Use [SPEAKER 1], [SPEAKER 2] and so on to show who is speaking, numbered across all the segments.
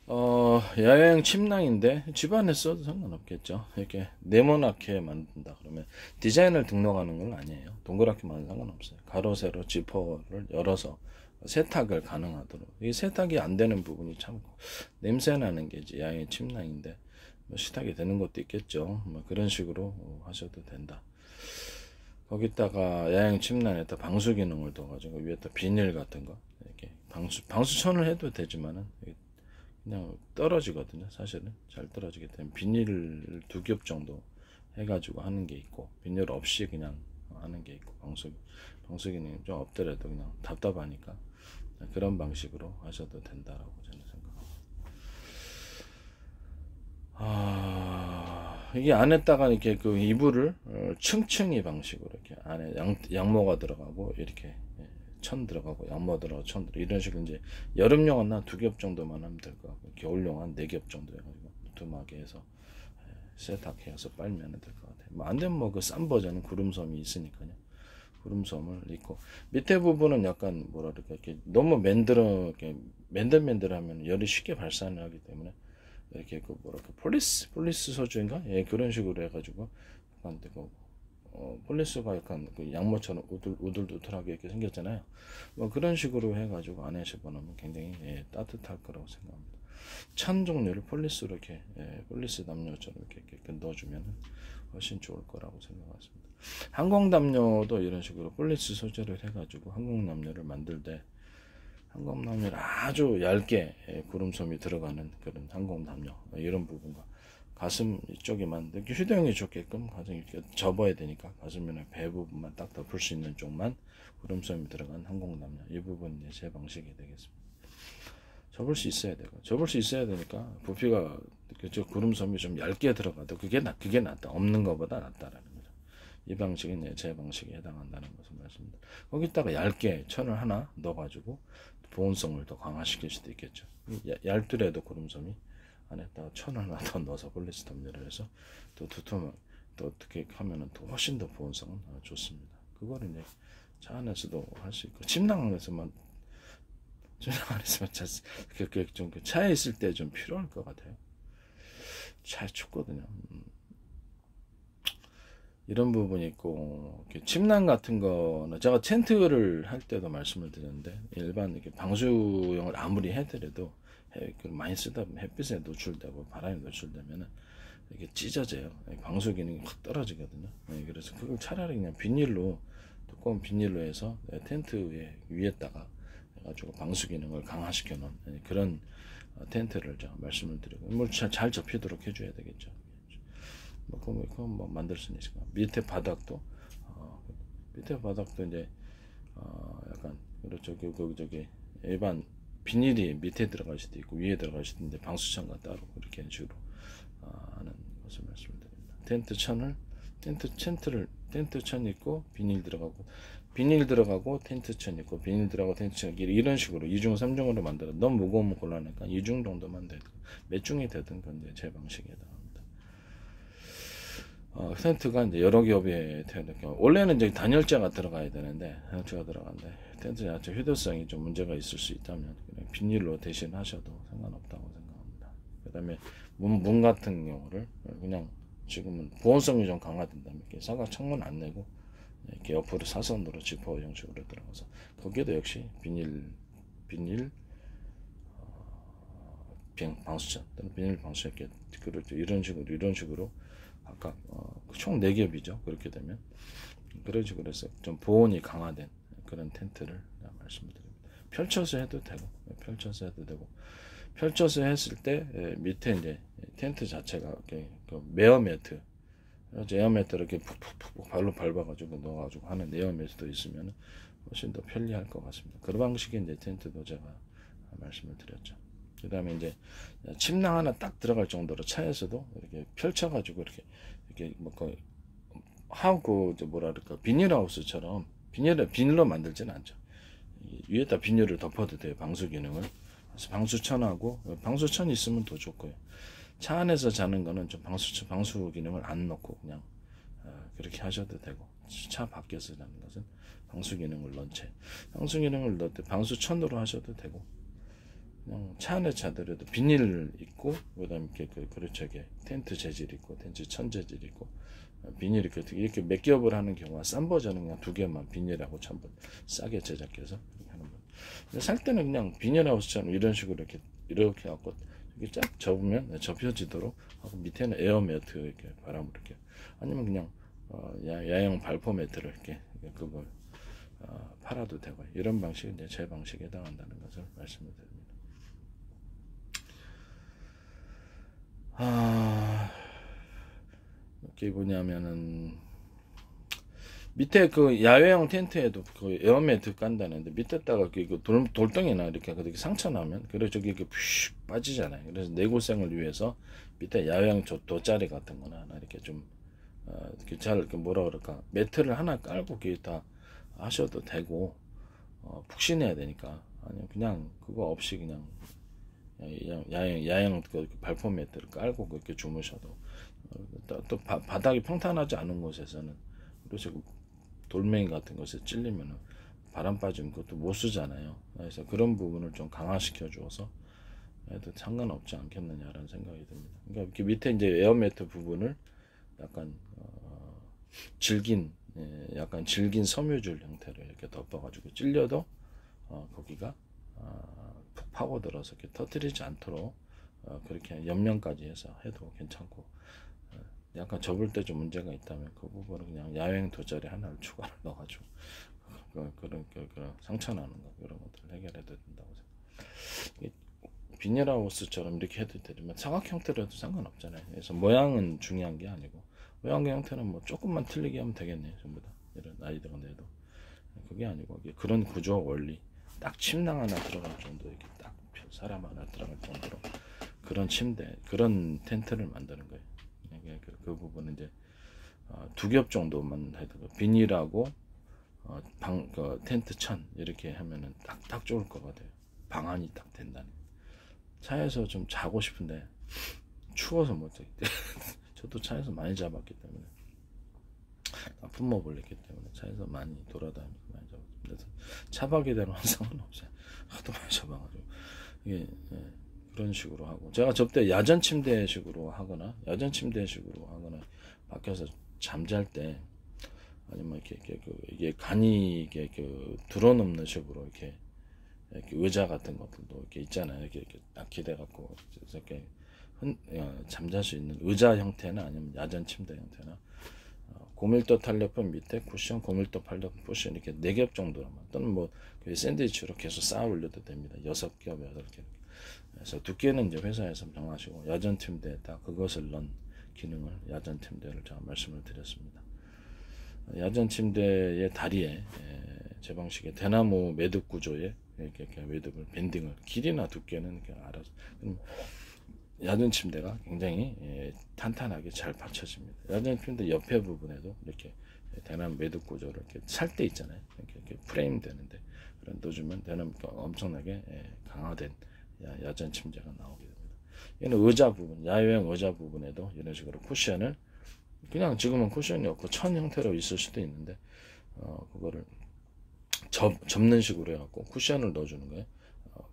[SPEAKER 1] 야외형 침낭인데 집안에 써도 상관없겠죠. 이렇게 네모나게 만든다 그러면 디자인을 등록하는 건 아니에요. 동그랗게 만든 상관없어요. 가로 세로 지퍼를 열어서 세탁을 가능하도록. 이 세탁이 안 되는 부분이 참 냄새 나는 게 이제 야외 침낭인데 뭐 세탁이 되는 것도 있겠죠. 뭐 그런 식으로 하셔도 된다. 거기다가 야외 침낭에다 방수 기능을 둬가지고 위에다 비닐 같은 거 이렇게 방수천을 해도 되지만은 그냥 떨어지거든요. 사실은 잘 떨어지기 때문에 비닐을 2겹 정도 해가지고 하는 게 있고 비닐 없이 그냥 하는 게 있고 방수기는 좀 없더라도 그냥 답답하니까 그런 방식으로 하셔도 된다라고 저는 생각합니다. 이게 안에다가 이렇게 그 이불을 층층이 방식으로 이렇게 안에 양모가 들어가고 이렇게 천 들어가고 양모 들어가고 천 들어가고 이런 식으로 이제 여름용은 한 2겹 정도만 하면 될 것 같고 겨울용 한 4겹 정도 해가지고 두툼하게 해서 세탁해서 빨면 될 것 같아요. 뭐 안 되면 뭐 그 싼 버전은 구름솜이 있으니까요. 구름솜을 입고 밑에 부분은 약간 뭐랄까 이렇게 너무 이렇게 맨들맨들하면 열이 쉽게 발산을 하기 때문에 이렇게 그 뭐랄까 폴리스 소주인가 예 그런 식으로 해가지고 약간 되고 폴리스가 약간 그 양모처럼 우들우들하게 이렇게 생겼잖아요. 뭐 그런 식으로 해가지고 안에 집어넣으면 굉장히 따뜻할 거라고 생각합니다. 찬 종류를 폴리스로 이렇게 폴리스 담요처럼 이렇게 넣어주면 훨씬 좋을 거라고 생각했습니다. 항공 담요도 이런 식으로 폴리스 소재를 해가지고 항공 담요를 만들 때 항공 담요를 아주 얇게 구름솜이 들어가는 그런 항공 담요 이런 부분과 가슴 이쪽에만 이렇게 휴대용이 좋게끔 가슴 이렇게 접어야 되니까 가슴이나 배 부분만 딱 덮을 수 있는 쪽만 구름솜이 들어간 항공 담요 이 부분이 제 방식이 되겠습니다. 접을 수 있어야 되고 접을 수 있어야 되니까 부피가 저 구름솜이 좀 얇게 들어가도 그게 낫다. 없는 것보다 낫다라는 거죠. 이 방식이 제 방식에 해당한다는 것을 말씀드립니다. 거기다가 얇게 천을 하나 넣어가지고 보온성을 더 강화시킬 수도 있겠죠. 얇더라도 구름솜이 안에다가 천을 하나 더 넣어서 폴리스 담요를 해서 또 두툼하게 또 어떻게 하면은 또 훨씬 더 보온성은 좋습니다. 그거를 이제 차 안에서도 할 수 있고 침낭 안에서만 좀 차에 있을 때 좀 필요할 것 같아요. 차에 춥거든요. 이런 부분이 있고 침낭 같은 거는 제가 텐트를 할 때도 말씀을 드렸는데 일반 이렇게 방수용을 아무리 해더라도 많이 쓰다 보면 햇빛에 노출되고 바람에 노출되면 이렇게 찢어져요. 방수 기능이 확 떨어지거든요. 그래서 그걸 차라리 그냥 비닐로 두꺼운 비닐로 해서 텐트 위에다가 해가지고 방수 기능을 강화시켜 놓은 그런 텐트를 제가 말씀을 드리고 뭘 잘 접히도록 해줘야 되겠죠. 그건 뭐 만들 수는 있을 거예요. 밑에 바닥도 이제 약간 그렇죠. 저기 일반 비닐이 밑에 들어갈 수도 있고 위에 들어갈 수도 있는데 방수천과 따로 이렇게 식으로 하는 것을 말씀드립니다. 텐트천 있고 비닐 들어가고 텐트천 있고 비닐 들어가고 텐트천 이런 식으로 2중 3중으로 만들어 너무 무거우면 곤란하니까 2중 정도만 되고 몇 중이 되든 그건 제 방식에 해당합니다. 텐트가 이제 여러 겹에 원래는 이제 단열재가 들어가야 되는데 단열재가 들어간데 텐트 자체 휴대성이 좀 문제가 있을 수 있다면 그냥 비닐로 대신 하셔도 상관없다고 생각합니다. 그다음에 문 같은 경우를 그냥 지금은 보온성이 좀 강화된다면 이렇게 사각 창문 안 내고 이렇게 옆으로 사선으로 지퍼 형식으로 들어가서 거기에도 역시 비닐 방수천 또는 비닐 방수 이렇게 이런 식으로 아까 총 4겹이죠. 그렇게 되면 그런 식으로 해서 좀 보온이 강화된 그런 텐트를 말씀드립니다. 펼쳐서 해도 되고 펼쳐서 했을 때 밑에 이제 텐트 자체가 이렇게 에어 매트 이렇게 푹푹푹 발로 밟아가지고 넣어가지고 하는 에어 매트도 있으면 훨씬 더 편리할 것 같습니다. 그런 방식의 이제 텐트도 제가 말씀을 드렸죠. 그 다음에 이제 침낭 하나 딱 들어갈 정도로 차에서도 이렇게 펼쳐가지고 이렇게 뭐랄까 비닐하우스처럼 비닐로 만들지는 않죠. 위에다 비닐을 덮어도 돼요. 방수 기능을. 그래서 방수천하고 방수천 있으면 더 좋고요. 차 안에서 자는 거는 좀 방수 기능을 안 넣고 그냥 그렇게 하셔도 되고 차 밖에서 자는 것은 방수 기능을 넣을 때 방수천으로 하셔도 되고 그냥 차 안에 자더라도 비닐 있고 그다음에 이렇게 그렇죠, 이게 텐트 재질 있고 텐트 천 재질 있고 비닐 이렇게 몇 겹을 하는 경우가 싼 버전은 그냥 2개만 비닐하고 전부 싸게 제작해서 하는 거. 근데 살 때는 그냥 비닐하우스처럼 이런 식으로 이렇게 갖고 이렇게 쫙 접으면 접혀지도록 하고 밑에는 에어 매트 이렇게 바람을 이렇게 아니면 그냥 야영 발포 매트를 이렇게 그걸 팔아도 되고 이런 방식이 이제 제 방식에 해당한다는 것을 말씀을 드립니다. 이게 뭐냐면은 밑에 그 야외형 텐트에도 그 에어매트 깐다는데 밑에다가 그 돌덩이나 이렇게 상처 나면 그래 저기 이렇게 푸슉 빠지잖아요. 그래서 내구성을 위해서 밑에 야외형 돗자리 같은 거나 하나 이렇게 좀 이렇게 잘 이렇게 뭐라 그럴까 매트를 하나 깔고 그게 다 하셔도 되고 푹신해야 되니까 아니면 그냥 그거 없이 그냥 야영 그 발포 매트를 깔고 그렇게 주무셔도 또 바닥이 평탄하지 않은 곳에서는 그래서 돌멩이 같은 것에 찔리면 바람 빠지면 그것도 못 쓰잖아요. 그래서 그런 부분을 좀 강화시켜 주어서 해도 상관없지 않겠느냐라는 생각이 듭니다. 그러니까 이렇게 밑에 이제 에어매트 부분을 약간 약간 질긴 섬유줄 형태로 이렇게 덮어가지고 찔려도 거기가 푹 파고들어서 이렇게 터뜨리지 않도록 그렇게 옆면까지 해서 해도 괜찮고 약간 접을 때 좀 문제가 있다면 그 부분은 그냥 야외 돗자리 하나를 추가로 넣어가지고 그런 상처 나는 거 그런 것들을 해결해도 된다고 생각합니다. 비닐하우스처럼 이렇게 해도 되지만 사각 형태로 해도 상관없잖아요. 그래서 모양은 중요한 게 아니고 모양의 형태는 뭐 조금만 틀리게 하면 되겠네요. 전부 다 이런 아이들은 해도 그게 아니고 그런 구조 원리 딱 침낭 하나 들어갈 정도 이렇게 딱 사람 하나 들어갈 정도로 그런 침대 그런 텐트를 만드는 거예요. 그 부분은 이제 2겹 정도만 해도 비닐하고 텐트 천 이렇게 하면은 딱 좋을 것 같아요. 방안이 딱 된다는. 차에서 좀 자고 싶은데 추워서 못 자기 때문에 저도 차에서 많이 잡았기 때문에 나쁜 먹을 냈기 때문에 차에서 많이 돌아다니면서 많이 잡았어요. 그래서 차박이 되는 상관은 없어요. 하도 많이 잡아가지고 이게 그런 식으로 하고 제가 접대 야전 침대식으로 하거나 밖에서 잠잘 때 아니면 이게 간이 이게 드러넘는 식으로 이렇게 의자 같은 것들도 이렇게 있잖아요. 이렇게 딱 기대갖고 이렇게 잠잘 수 있는 의자 형태나 아니면 야전 침대 형태나 고밀도 탄력품 밑에 쿠션, 고밀도 탄력품 쿠션 이렇게 4겹 정도로만 또는 뭐 샌드위치로 계속 쌓아 올려도 됩니다. 6겹, 8겹. 그래서 두께는 이제 회사에서 정하시고 야전 침대에다 그것을 넣은 기능을 야전 침대를 제가 말씀을 드렸습니다. 야전 침대의 다리에 제 방식의 대나무 매듭 구조의 이렇게 매듭을 밴딩을 길이나 두께는 이렇게 알아서 야전 침대가 굉장히 탄탄하게 잘 받쳐집니다. 야전 침대 옆에 부분에도 이렇게 대나무 매듭 구조를 이렇게 살 때 있잖아요. 이렇게 프레임 되는데 그런 넣어주면 대나무가 엄청나게 강화된 야전 침대가 나오게 됩니다. 얘는 의자 부분, 야외형 의자 부분에도 이런 식으로 쿠션을 그냥 지금은 쿠션이 없고 천 형태로 있을 수도 있는데 그거를 접는 식으로 해갖고 쿠션을 넣어주는 거예요.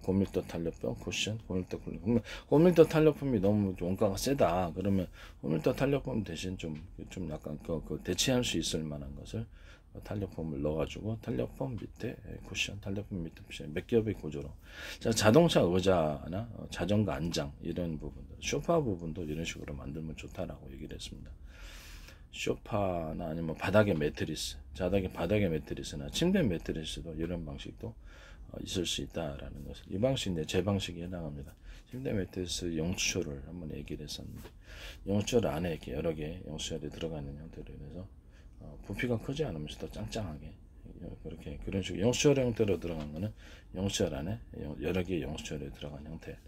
[SPEAKER 1] 고밀도 탄력품 쿠션, 고밀도 탄력품이 너무 원가가 세다. 그러면 고밀도 탄력품 대신 좀 약간 그 대체할 수 있을 만한 것을 탄력폼을 넣어가지고 탄력폼 밑에 쿠션, 탄력폼 밑에 쿠션 몇 겹의 구조로 자동차 의자나 자전거 안장 이런 부분들, 소파 부분도 이런 식으로 만들면 좋다라고 얘기를 했습니다. 소파나 아니면 바닥에 매트리스, 바닥에 매트리스나 침대 매트리스도 이런 방식도 있을 수 있다라는 것을 이 방식인데 제 방식에 해당합니다. 침대 매트리스 영수초를 한번 얘기를 했었는데 영수초 안에 이렇게 여러 개 영수초에 들어가는 형태로 해서 부피가 크지 않으면서도 짱짱하게 그렇게 그런 식으로 영수철 형태로 들어간 거는 영수철 안에 여러 개의 영수철에 들어간 형태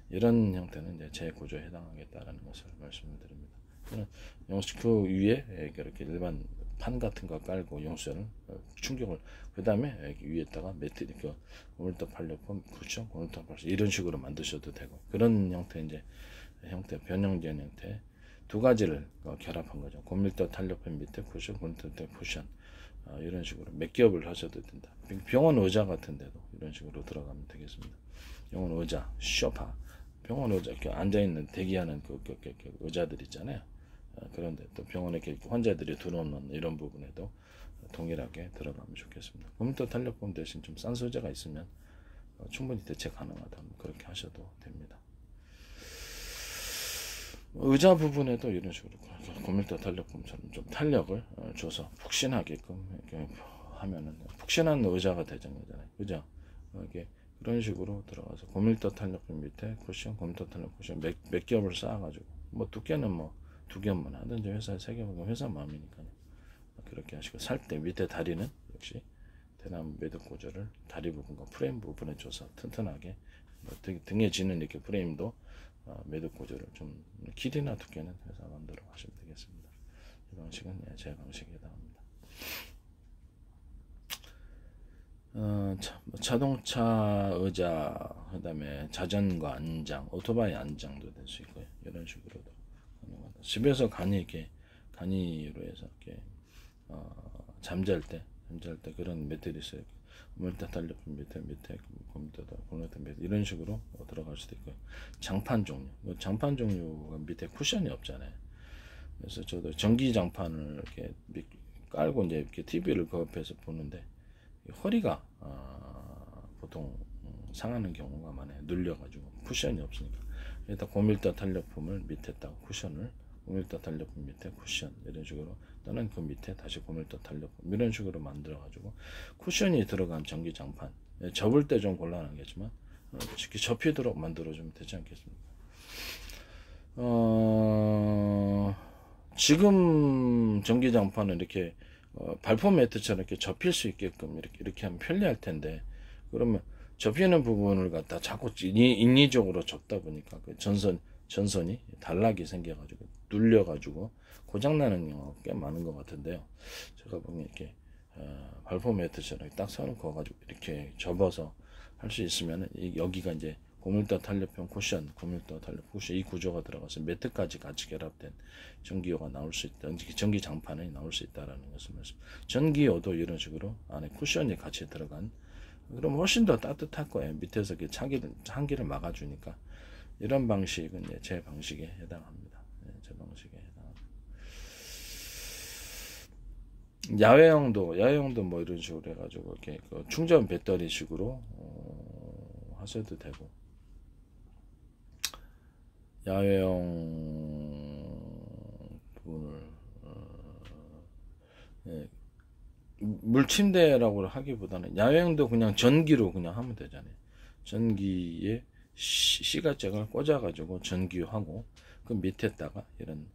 [SPEAKER 1] 이런 형태는 이제 제 구조에 해당하겠다라는 것을 말씀을 드립니다. 그 위에 이렇게 일반 판 같은 거 깔고 영수철을 충격을 그 다음에 위에다가 매트 고밀도 탄력품 쿠션, 고밀도 탄력품 이런 식으로 만드셔도 되고 그런 형태 이제 변형된 형태 두 가지를 결합한 거죠. 고밀도 탄력품 밑에 쿠션, 고밀도 쿠션 이런 식으로 몇 겹을 하셔도 된다. 병원 의자 같은 데도 이런 식으로 들어가면 되겠습니다. 병원 의자, 소파, 병원 의자 이렇게 앉아있는 대기하는 그 의자들 있잖아요. 그런데 또 병원에 이렇게 환자들이 들어오는 이런 부분에도 동일하게 들어가면 좋겠습니다. 고밀도 탄력봉 대신 좀 싼 소재가 있으면 충분히 대체 가능하다면 그렇게 하셔도 됩니다. 의자 부분에도 이런 식으로 고밀도 탄력봉처럼 좀 탄력을 줘서 푹신하게끔 이렇게 하면은 푹신한 의자가 되잖아요. 그죠? 이게 그런 식으로 들어가서 고밀도 탄력봉 밑에 쿠션, 고밀도 탄력 쿠션 몇 겹을 쌓아가지고 뭐 두께는 뭐 2겹만 하든지 회사에 3겹, 회사 마음이니까요. 그렇게 하시고 살 때 밑에 다리는 역시 대나무 매듭 고절을 다리 부분과 프레임 부분에 줘서 튼튼하게 등에 지는 이렇게 프레임도 매듭 고절을 좀 길이나 두께는 해서 만들어 가시면 되겠습니다. 이 방식은 제 방식에 해당합니다. 자동차 의자, 그 다음에 자전거 안장, 오토바이 안장도 될 수 있고요. 이런 식으로도 가능합니다. 집에서 간이로 해서 이렇게 잠잘 때 그런 매트리스 고밀도 탄력봉 밑에 고밀도 밑에 이런 식으로 들어갈 수도 있고요. 장판 종류가 밑에 쿠션이 없잖아요. 그래서 저도 전기 장판을 이렇게 깔고 이제 이렇게 TV를 그 옆에서 보는데 허리가 보통 상하는 경우가 많아요. 눌려가지고 쿠션이 없으니까. 일단 고밀도 탄력품을 밑에 딱 쿠션을 고밀도 탄력품 밑에 쿠션 이런 식으로 또는 그 밑에 다시 고밀도 탄력품 이런 식으로 만들어 가지고 쿠션이 들어간 전기 장판 접을 때 좀 곤란하겠지만 쉽게 접히도록 만들어 주면 되지 않겠습니까? 지금 전기 장판은 이렇게 발포 매트처럼 이렇게 접힐 수 있게끔 이렇게 하면 편리할 텐데, 그러면 접히는 부분을 갖다 자꾸 인위적으로 접다 보니까 그 전선이 단락이 생겨가지고 눌려가지고 고장나는 경우가 꽤 많은 것 같은데요. 제가 보면 이렇게 발포 매트처럼 딱 서놓고 가지고 이렇게 접어서 할 수 있으면 여기가 이제 고밀도 탄력형 쿠션, 고밀도 탄력 쿠션 이 구조가 들어가서 매트까지 같이 결합된 전기요가 나올 수 있다. 전기 장판이 나올 수 있다라는 것을 말씀. 전기요도 이런 식으로 안에 쿠션이 같이 들어간. 그럼 훨씬 더 따뜻할 거예요. 밑에서 한기를 막아주니까. 이런 방식은 제 방식에 해당합니다. 제 방식에 해당합니다. 야외용도 뭐 이런 식으로 해가지고 이렇게 충전 배터리 식으로 하셔도 되고. 야외용 부분을 물침대라고 하기보다는 야외용도 그냥 전기로 그냥 하면 되잖아요. 전기에 시가잭을 꽂아가지고 전기하고 그 밑에다가 이런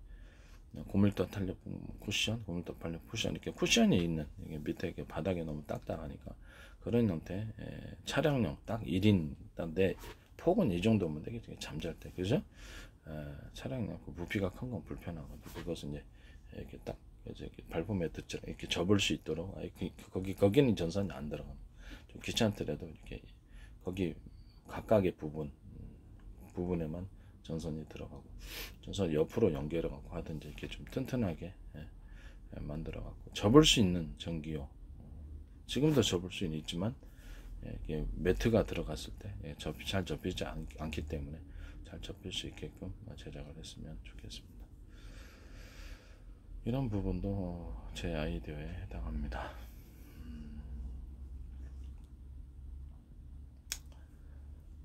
[SPEAKER 1] 고밀도 탄력 쿠션, 고밀도 탄력 쿠션 이렇게 쿠션이 있는 이게 밑에 이렇게 바닥에 너무 딱딱하니까 그런 형태 차량용 딱 1인 딱 내 폭은 이 정도면 되겠죠. 잠잘 때 그죠? 차량용 부피가 큰 건 불편하거든요. 그것은 이제 이렇게 딱 이제 발포 매트처럼 이렇게 접을 수 있도록 거기는 전선이 안 들어갑니다. 좀 귀찮더라도 이렇게 거기 각각의 부분에만 전선이 들어가고 전선 옆으로 연결해 갖고 하든지 이렇게 좀 튼튼하게 만들어 갖고 접을 수 있는 전기요. 지금도 접을 수는 있지만 이게 매트가 들어갔을 때 잘 접히지 않기 때문에 잘 접힐 수 있게끔 제작을 했으면 좋겠습니다. 이런 부분도 제 아이디어에 해당합니다.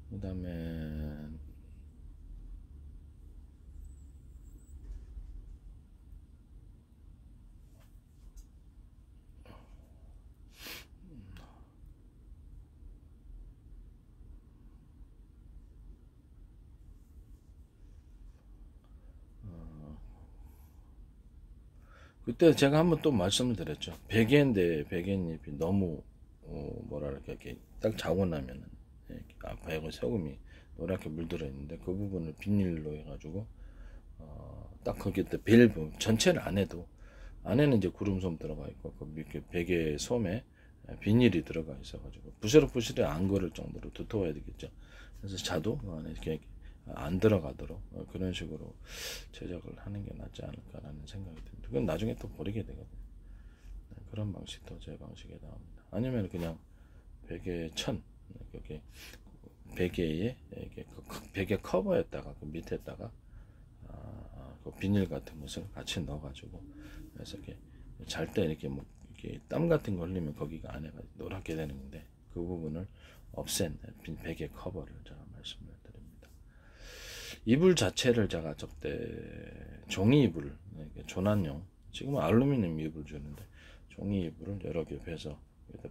[SPEAKER 1] 그 다음에 그때 제가 한번 또 말씀을 드렸죠. 베개인데 베갯잎이 너무 뭐랄까 이렇게 딱 자고 나면은 배고 소금이 노랗게 물들어 있는데 그 부분을 비닐로 해가지고 딱 거기에 벨 전체를 안 해도 안에는 이제 구름솜 들어가 있고 그 이렇게 베개 솜에 비닐이 들어가 있어가지고 부스럭부스럭 안 걸을 정도로 두터워야 되겠죠. 그래서 자도 안에 이렇게 안 들어가도록 그런 식으로 제작을 하는 게 낫지 않을까라는 생각이 듭니다. 그건 나중에 또 버리게 되거든요. 그런 방식도 제 방식에 나옵니다. 아니면 그냥 베개 천, 이렇게 베개에 이렇게 베개 커버에다가 그 밑에다가 그 비닐 같은 것을 같이 넣어가지고, 그래서 이렇게 잘 때 이렇게 뭐 이렇게 땀 같은 거 흘리면 거기가 안에가 노랗게 되는 건데, 그 부분을 없앤 베개 커버를 제가 말씀을 드립니다. 이불 자체를 제가 접대 종이 이불, 조난용, 지금은 알루미늄 이불 주는데 종이 이불을 여러 개 빼서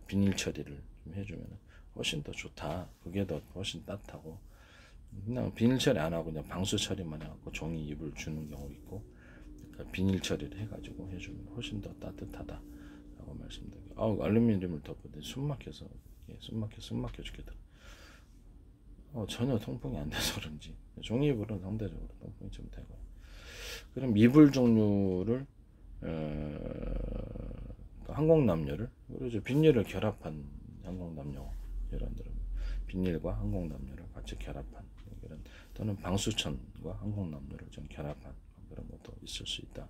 [SPEAKER 1] 비닐 처리를 좀 해주면 훨씬 더 좋다. 그게 더 훨씬 따뜻하고, 그냥 비닐 처리 안 하고 그냥 방수 처리만 해갖고 종이 이불 주는 경우 있고, 그러니까 비닐 처리를 해가지고 해주면 훨씬 더 따뜻하다라고 말씀드리고, 알루미늄을 덮었더니 숨막혀서 숨막혀 죽겠더라. 전혀 통풍이 안 돼서 그런지 종이 이불은 상대적으로 통풍이 좀 되고요. 그럼 이불 종류를 항공담요를, 그리고 비닐을 결합한 항공담요, 여러분들은 비닐과 항공담요를 같이 결합한 이런, 또는 방수천과 항공담요를 좀 결합한 그런 것도 있을 수 있다.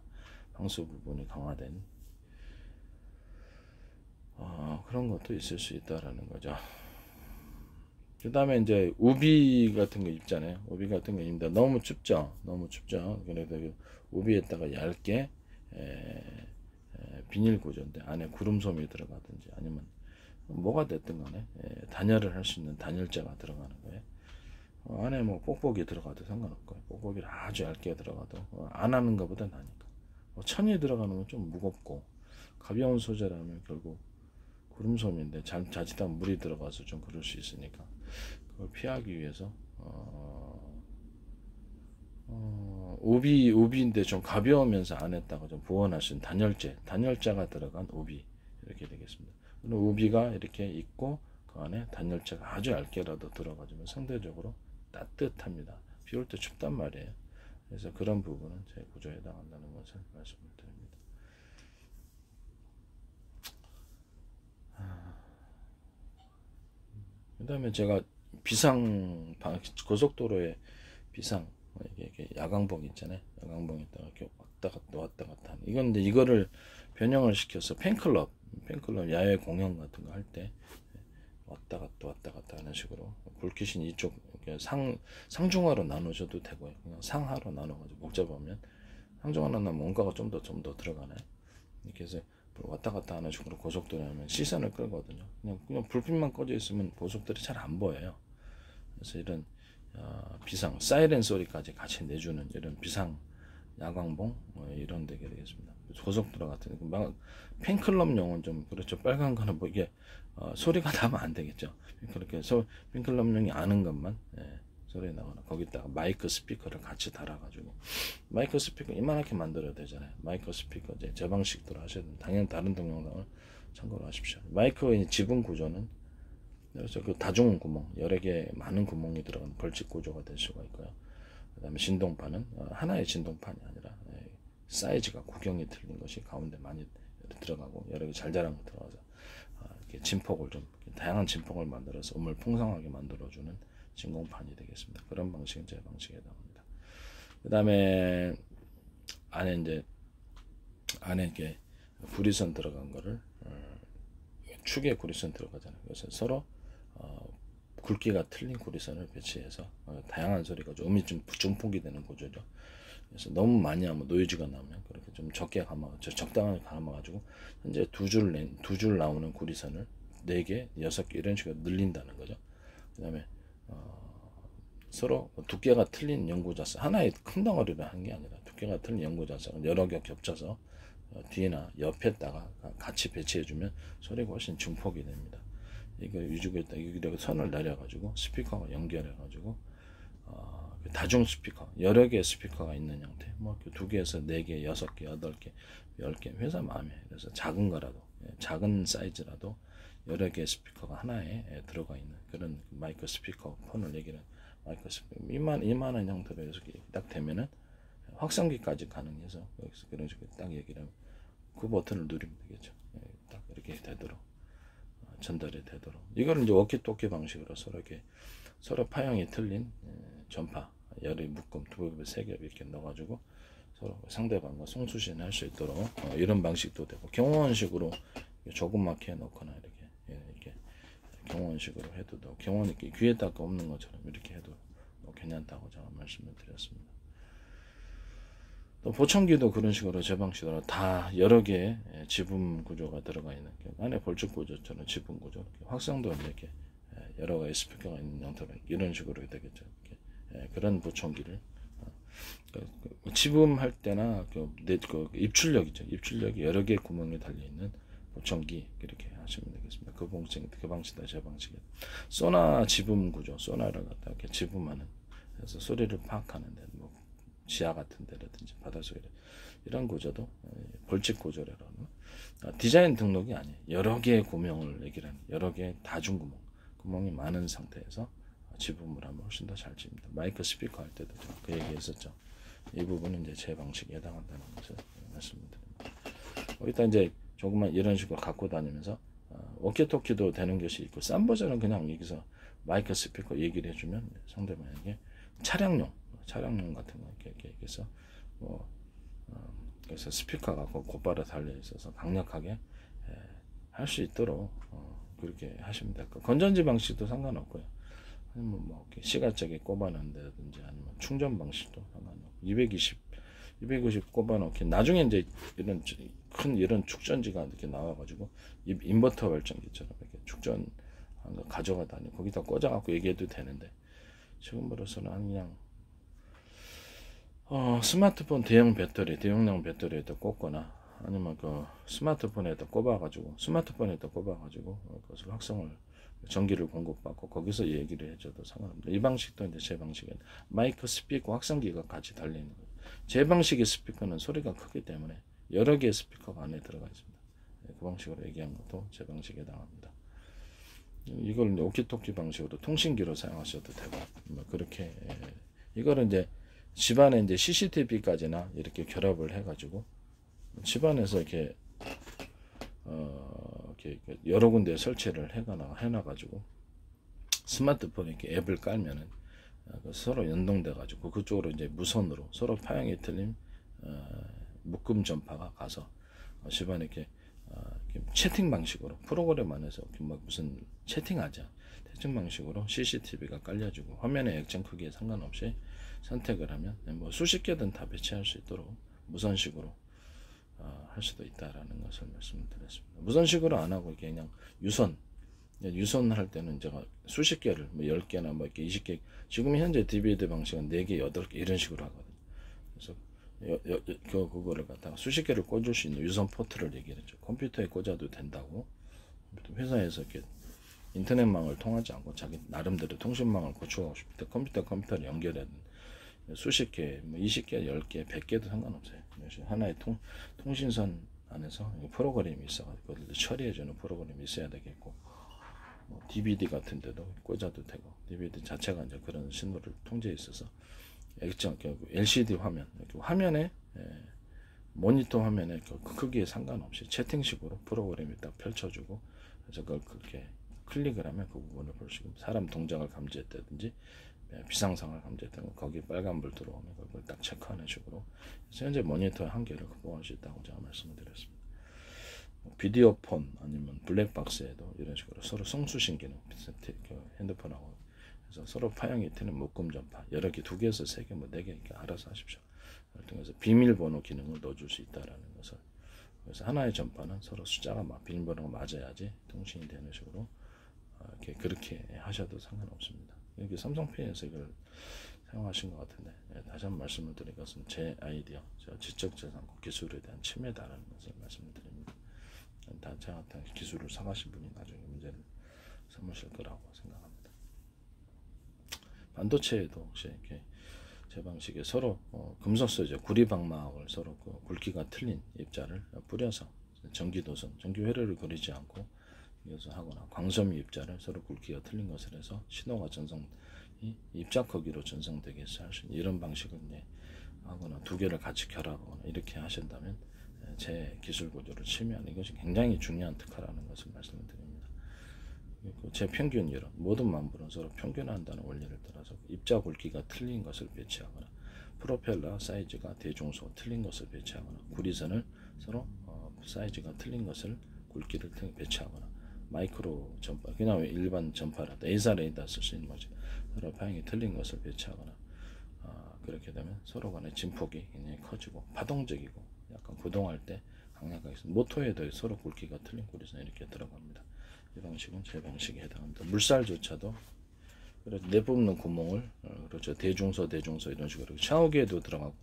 [SPEAKER 1] 방수 부분이 강화된 그런 것도 있을 수 있다라는 거죠. 그 다음에 이제 우비 같은 거 입잖아요. 우비 같은 거 입는다. 너무 춥죠. 그래서 우비에다가 얇게 비닐 구조인데 안에 구름솜이 들어가든지 아니면 뭐가 됐든 간에 단열을 할 수 있는 단열재가 들어가는 거예요. 안에 뭐 뽁뽁이 들어가도 상관없고요. 뽁뽁이를 아주 얇게 들어가도 안 하는 것보다 나니까. 천이 들어가는 건 좀 무겁고 가벼운 소재라면 결국 구름솜인데 자칫하면 물이 들어가서 좀 그럴 수 있으니까, 그걸 피하기 위해서 우비인데 좀 가벼우면서 안에다가 좀 보완할 수 있는 단열재가 들어간 우비, 이렇게 되겠습니다. 우비가 이렇게 있고 그 안에 단열재가 아주 얇게라도 들어가지면 상대적으로 따뜻합니다. 비 올 때 춥단 말이에요. 그래서 그런 부분은 제 구조에 해당한다는 것을 말씀을 드립니다. 그 다음에 제가 고속도로에 비상, 이게 야광봉 있잖아요. 야광봉에다가 이렇게 왔다 갔다 하는, 이건 이제 이거를 변형을 시켜서 팬클럽 야외 공연 같은 거 할 때 왔다 갔다 하는 식으로, 불빛이 이쪽 상중하로 나누셔도 되고요. 그냥 상하로 나눠가지고 복잡하면 상중하로 나누면 뭔가가 좀 더 들어가나요? 이렇게 해서 왔다 갔다 하는 식으로 고속도로 하면 시선을 끌거든요. 그냥 불빛만 꺼져 있으면 고속도로이 잘 안 보여요. 그래서 이런 비상, 사이렌 소리까지 같이 내주는 이런 비상 야광봉, 이런 되게 되겠습니다. 고속도로 같은 팬클럽용은 좀 그렇죠. 빨간 거는 뭐 이게 소리가 나면 안 되겠죠. 그렇게 해서 팬클럽용이 아는 것만 소리 나거나, 거기다가 마이크 스피커를 같이 달아가지고, 마이크 스피커 이만하게 만들어야 되잖아요. 마이크 스피커 제 방식대로 하셔야 됩니다. 당연히 다른 동영상을 참고로 하십시오. 마이크의 지분 구조는, 그래서 그 다중 구멍, 여러 개 많은 구멍이 들어간 벌집 구조가 될 수가 있고요. 그 다음에 진동판은 하나의 진동판이 아니라 사이즈가 구경이 틀린 것이 가운데 많이 들어가고, 여러 개 잘자란 거 들어가서 이렇게 진폭을 좀, 다양한 진폭을 만들어서 음을 풍성하게 만들어주는 진공판이 되겠습니다. 그런 방식은 제 방식에 해당합니다. 그 다음에 안에 이렇게 구리선 들어간 거를, 축에 구리선 들어가잖아요. 그래서 서로 굵기가 틀린 구리선을 배치해서 다양한 소리가 좀 음이 좀 중폭이 되는 구조죠. 그래서 너무 많이 하면 노이즈가 나면 그렇게 좀 적게 적당하게 감아가지고, 현재 두 줄 나오는 구리선을 4개, 6개 이런 식으로 늘린다는 거죠. 그 다음에 서로 두께가 틀린 연구자석, 하나의 큰 덩어리를 하는 게 아니라 두께가 틀린 연구자석을 여러 개 겹쳐서 뒤나 옆에다가 같이 배치해주면 소리가 훨씬 중폭이 됩니다. 이거 위주에다 여기다가 선을 내려가지고 스피커가 연결해가지고 다중 스피커, 여러 개의 스피커가 있는 형태, 뭐 2개에서 4개, 6개, 8개, 10개, 회사 마음에, 그래서 작은 거라도, 작은 사이즈라도 여러 개의 스피커가 하나에 들어가 있는 그런 마이크 스피커 폰을 얘기는 마이크 스피커, 이만한 형태로 해서 딱 되면은 확성기까지 가능해서, 여기서 그런 식으로 딱 얘기를 하면 그 버튼을 누르면 되겠죠. 딱 이렇게 되도록, 전달이 되도록. 이거는 이제 워키토키 방식으로 서로 파형이 틀린 전파, 열의 묶음 2겹, 3겹 이렇게 넣어가지고 서로 상대방과 송수신할 수 있도록 이런 방식도 되고, 경호원식으로 조그맣게 해놓거나 이렇게 경호원식으로 해도 되고, 경호원이 귀에다가 없는 것처럼 이렇게 해도 괜찮다고 제가 말씀을 드렸습니다. 또 보청기도 그런 식으로 제 방식으로 다 여러 개의 지분 구조가 들어가 있는, 안에 벌집 구조처럼 지분 구조, 확성도 이렇게 여러 가지 스피커가 있는 형태로 이런 식으로 되겠죠. 그런 보청기를 지분할 때나 입출력이죠. 입출력이 여러 개의 구멍이 달려 있는 보청기, 이렇게 하시면 되겠습니다. 그 방식이다, 제 방식이. 소나 지분 구조, 소나를 갖다 이렇게 지분하는, 그래서 소리를 파악하는데, 뭐 지하 같은 데라든지 바닷속에 이런 구조도 벌집 구조라는, 디자인 등록이 아니에요. 여러 개의 구멍을 얘기하는, 여러 개의 구멍이 많은 상태에서 지분을 하면 훨씬 더 잘 집니다. 마이크 스피커 할 때도 그 얘기했었죠. 이 부분은 이제 제 방식에 해당한다는 것을 말씀드립니다. 일단 이제 조금만 이런 식으로 갖고 다니면서 워키토키도 되는 것이 있고, 싼 버전은 그냥 여기서 마이크 스피커 얘기를 해주면 상대방에게 차량용 같은 거 이렇게 해서 그래서 스피커가 곧바로 달려 있어서 강력하게 할 수 있도록 그렇게 하시면 될 거예요. 건전지 방식도 상관없고요. 아니면 뭐 시가적에 꼽아놓는다든지 아니면 충전 방식도 상관없고, 220 꼽아놓기, 나중에 이제 이런 축전지가 이렇게 나와가지고 인버터 발전기처럼 이렇게 축전한 거 가져가 다니고 거기다 꽂아갖고 얘기해도 되는데, 지금으로서는 그냥 스마트폰 대용량 배터리에다 꽂거나, 아니면 스마트폰에다 꼽아가지고 그것을 확성을, 전기를 공급받고 거기서 얘기를 해줘도 상관없습니다. 이 방식도 이제 제 방식은 마이크 스피커 확성기가 같이 달리는 거예요. 제 방식의 스피커는 소리가 크기 때문에 여러 개의 스피커가 안에 들어가 있습니다. 그 방식으로 얘기한 것도 제 방식에 해당합니다. 이걸 이제 오키토키 방식으로 통신기로 사용하셔도 되고, 그렇게 이거를 이제 집안에 이제 CCTV까지나 이렇게 결합을 해가지고 집안에서 이렇게 여러 군데 설치를 해놔가지고 스마트폰에 이렇게 앱을 깔면은 서로 연동돼가지고 그쪽으로 이제 무선으로 서로 파형이 틀린 묶음 전파가 가서 집안에 이렇게 채팅 방식으로 프로그램 안에서 무슨 채팅하자, 채팅 방식으로 CCTV가 깔려주고 화면의 액정 크기에 상관없이 선택을 하면 뭐 수십 개든 다 배치할 수 있도록 무선식으로 할 수도 있다라는 것을 말씀드렸습니다. 무선식으로 안 하고 이렇게 그냥 유선할 때는 제가 수십 개를 뭐 10개나 뭐 이렇게 20개, 지금 현재 DVD 방식은 4개, 8개 이런 식으로 하거든요. 그래서 그거를 갖다가 수십 개를 꽂을 수 있는 유선 포트를 얘기를 했죠. 컴퓨터에 꽂아도 된다고. 회사에서 이렇게 인터넷망을 통하지 않고 자기 나름대로 통신망을 구축하고 싶을 때 컴퓨터를 연결해야 수십 개, 뭐 20개, 10개, 100개도 상관없어요. 하나의 통신선 안에서 프로그램이 있어가지고 그걸 처리해주는 프로그램이 있어야 되겠고, 뭐 DVD 같은 데도 꽂아도 되고, DVD 자체가 이제 그런 신호를 통제해 있어서 액정, LCD 화면에 모니터 화면에 그 크기에 상관없이 채팅식으로 프로그램이 딱 펼쳐주고, 그래서 그걸 그렇게 클릭을 하면 그 부분을 볼 수 있고, 사람 동작을 감지했다든지 비상상을 감지했다면 거기 빨간불 들어오면 그걸 딱 체크하는 식으로 현재 모니터의 한계를 극복할 수 있다고 제가 말씀을 드렸습니다. 비디오 폰 아니면 블랙박스에도 이런 식으로 서로 송수신 기능, 핸드폰하고 그래서 서로 파형이 되는 묶음 전파 여러 개, 2개에서 3개, 뭐 4개 이렇게 알아서 하십시오. 그래서 비밀번호 기능을 넣어줄 수 있다라는 것을, 그래서 하나의 전파는 서로 숫자가 비밀번호가 맞아야지 통신이 되는 식으로 그렇게 하셔도 상관없습니다. 여기 삼성페이에서 이걸 사용하신 것 같은데, 다시 한번 말씀을 드릴 것은 제 아이디어, 지적재산권 기술에 대한 침해다라는 것을 말씀을 드립니다. 다 제가 같은 기술을 사가신 분이 나중에 문제를 삼으실 거라고 생각합니다. 반도체에도 혹시 이렇게 제 방식에 서로 금속 소재 구리방막을 서로 굵기가 틀린 입자를 뿌려서 전기도선, 전기 회로를 그리지 않고 이것을 하거나 광섬유 입자를 서로 굵기가 틀린 것을 해서 신호가 입자 크기로 전송되게 해서 할 수 있는 이런 방식을 이제 하거나 2개를 같이 결합하거나 이렇게 하신다면 제 기술 구조를 침해하는 이것이 굉장히 중요한 특화라는 것을 말씀을 드립니다. 제 평균이론 모든 만물은 서로 평균한다는 원리를 따라서 입자 굵기가 틀린 것을 배치하거나 프로펠러 사이즈가 대중소 틀린 것을 배치하거나 구리선을 서로 사이즈가 틀린 것을 굵기를 배치하거나 마이크로 전파 그냥 일반 전파라도 A사 레이더 쓸 수 있는 거죠. 서로 방향이 틀린 것을 배치하거나 그렇게 되면 서로 간의 진폭이 굉장히 커지고 파동적이고 약간 구동할 때 강약하게 있습니다. 모터에도 서로 굵기가 틀린 구리선 이렇게 들어갑니다. 이 방식은 제 방식에 해당합니다. 물살조차도 그래서 내뿜는 구멍을 그렇죠. 대중소 이런 식으로 샤워기에도 들어가고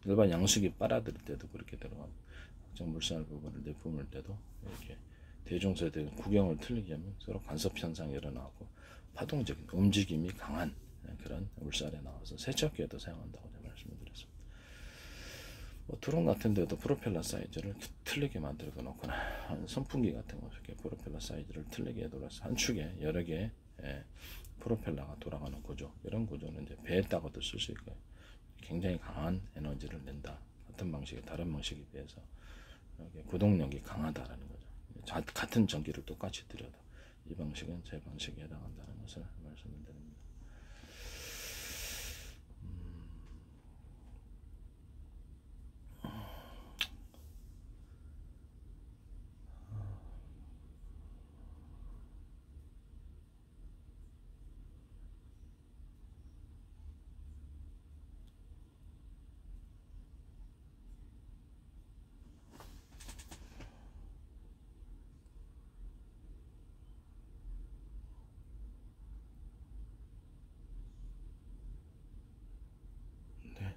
[SPEAKER 1] 일반 양수기 빨아들일 때도 그렇게 들어가고 특정 물살 부분을 내뿜을 때도 이렇게 대중소에 대한 구경을 틀리게 하면 서로 간섭 현상이 일어나고 파동적인 움직임이 강한 그런 물살에 나와서 세척기에도 사용한다고 제가 말씀을 드렸습니다. 드론 같은 데도 프로펠러 사이즈를 틀리게 만들어 놓거나 선풍기 같은 거 이렇게 프로펠러 사이즈를 틀리게 돌아서 한 축에 여러 개의 프로펠러가 돌아가는 구조, 이런 구조는 이제 배에다가도 쓸 수 있고요. 굉장히 강한 에너지를 낸다. 같은 방식의 다른 방식에 비해서 구동력이 강하다라는 거죠. 같은 전기를 똑같이 들여도 이 방식은 제 방식에 해당한다는 것을 말씀을 드립니다.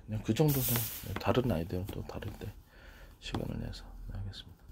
[SPEAKER 1] 네, 그 정도는 다른 아이들은 또 다를 때 시간을 내서 하겠습니다.